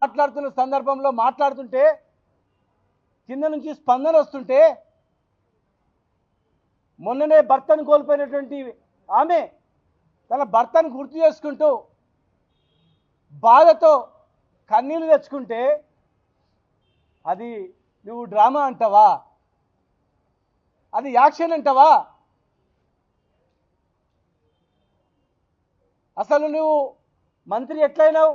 మాట్లాడుతున్న సందర్భంలో మాట్లాడుతుంటే కింద నుంచి స్పందన వస్తుంటే మొన్ననే భర్తను కోల్పోయినటువంటి ఆమె తన భర్తను గుర్తు చేసుకుంటూ బాధతో కన్నీళ్లు తెచ్చుకుంటే అది నువ్వు డ్రామా అంటావా? అది యాక్షన్ అంటావా? అసలు నువ్వు మంత్రి ఎట్లయినావు?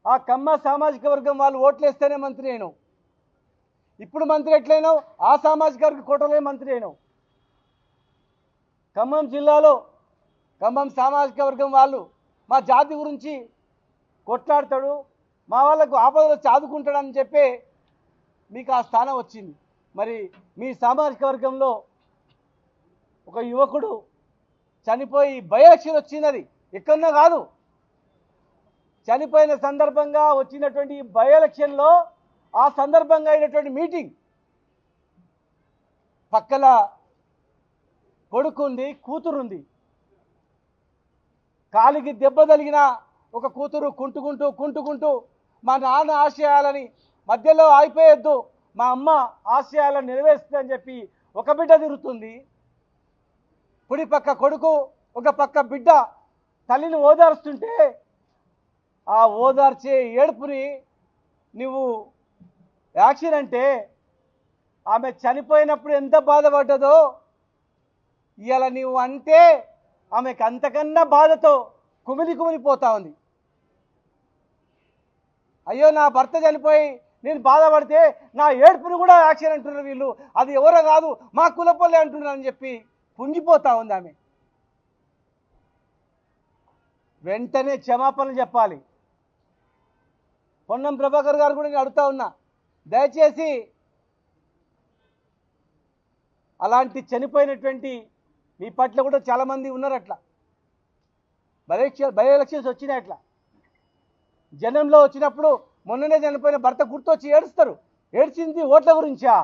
ఆ కమ్మ సామాజిక వర్గం వాళ్ళు ఓట్లేస్తేనే మంత్రి అయినావు. ఇప్పుడు మంత్రి ఎట్లయినావు? ఆ సామాజిక వర్గ కోటలే మంత్రి అయినావు. ఖమ్మం జిల్లాలో ఖమ్మం సామాజిక వర్గం వాళ్ళు మా జాతి గురించి కొట్లాడతాడు, మా వాళ్ళకు ఆపదలో చాదుకుంటాడని చెప్పి మీకు ఆ స్థానం వచ్చింది. మరి మీ సామాజిక వర్గంలో ఒక యువకుడు చనిపోయి బై ఎలక్షన్ వచ్చింది. అది ఎక్కడన్నా కాదు, చనిపోయిన సందర్భంగా వచ్చినటువంటి బై ఎలక్షన్లో ఆ సందర్భంగా అయినటువంటి మీటింగ్ పక్కల కొడుకుంది, కూతురుంది. కాలికి దెబ్బ తగిలిన ఒక కూతురు కుంటుకుంటూ మా నాన్న ఆశయాలని మధ్యలో ఆగిపోయొద్దు, మా అమ్మ ఆశయాలను నెరవేరుస్తుందని చెప్పి ఒక బిడ్డ తిరుగుతుంది. కుడి పక్క కొడుకు, ఒక పక్క బిడ్డ తల్లిని ఓదార్స్తుంటే ఆ ఓదార్చే ఏడుపుని నువ్వు యాక్షన్ అంటే ఆమె చనిపోయినప్పుడు ఎంత బాధపడ్డదో ఇవాళ నువ్వు అంటే ఆమెకు అంతకన్నా బాధతో కుమిలిపోతా ఉంది. అయ్యో నా భర్త చనిపోయి నేను బాధపడితే నా ఏడుపుని కూడా యాక్షన్ అంటున్నారు వీళ్ళు, అది ఎవరో కాదు మా కులపల్లె అంటున్నారు అని చెప్పి పొంగిపోతా ఉంది ఆమె. వెంటనే క్షమాపణలు చెప్పాలి. పొన్నం ప్రభాకర్ గారు కూడా నేను అడుగుతా ఉన్నా, దయచేసి అలాంటి చనిపోయినటువంటి మీ పట్ల కూడా చాలామంది ఉన్నారు. అట్లా బై ఎలక్షన్స్ వచ్చినాయి. అట్లా జనంలో వచ్చినప్పుడు మొన్ననే చనిపోయిన భర్త గుర్తొచ్చి ఏడుస్తారు. ఏడ్చింది ఓట్ల గురించా?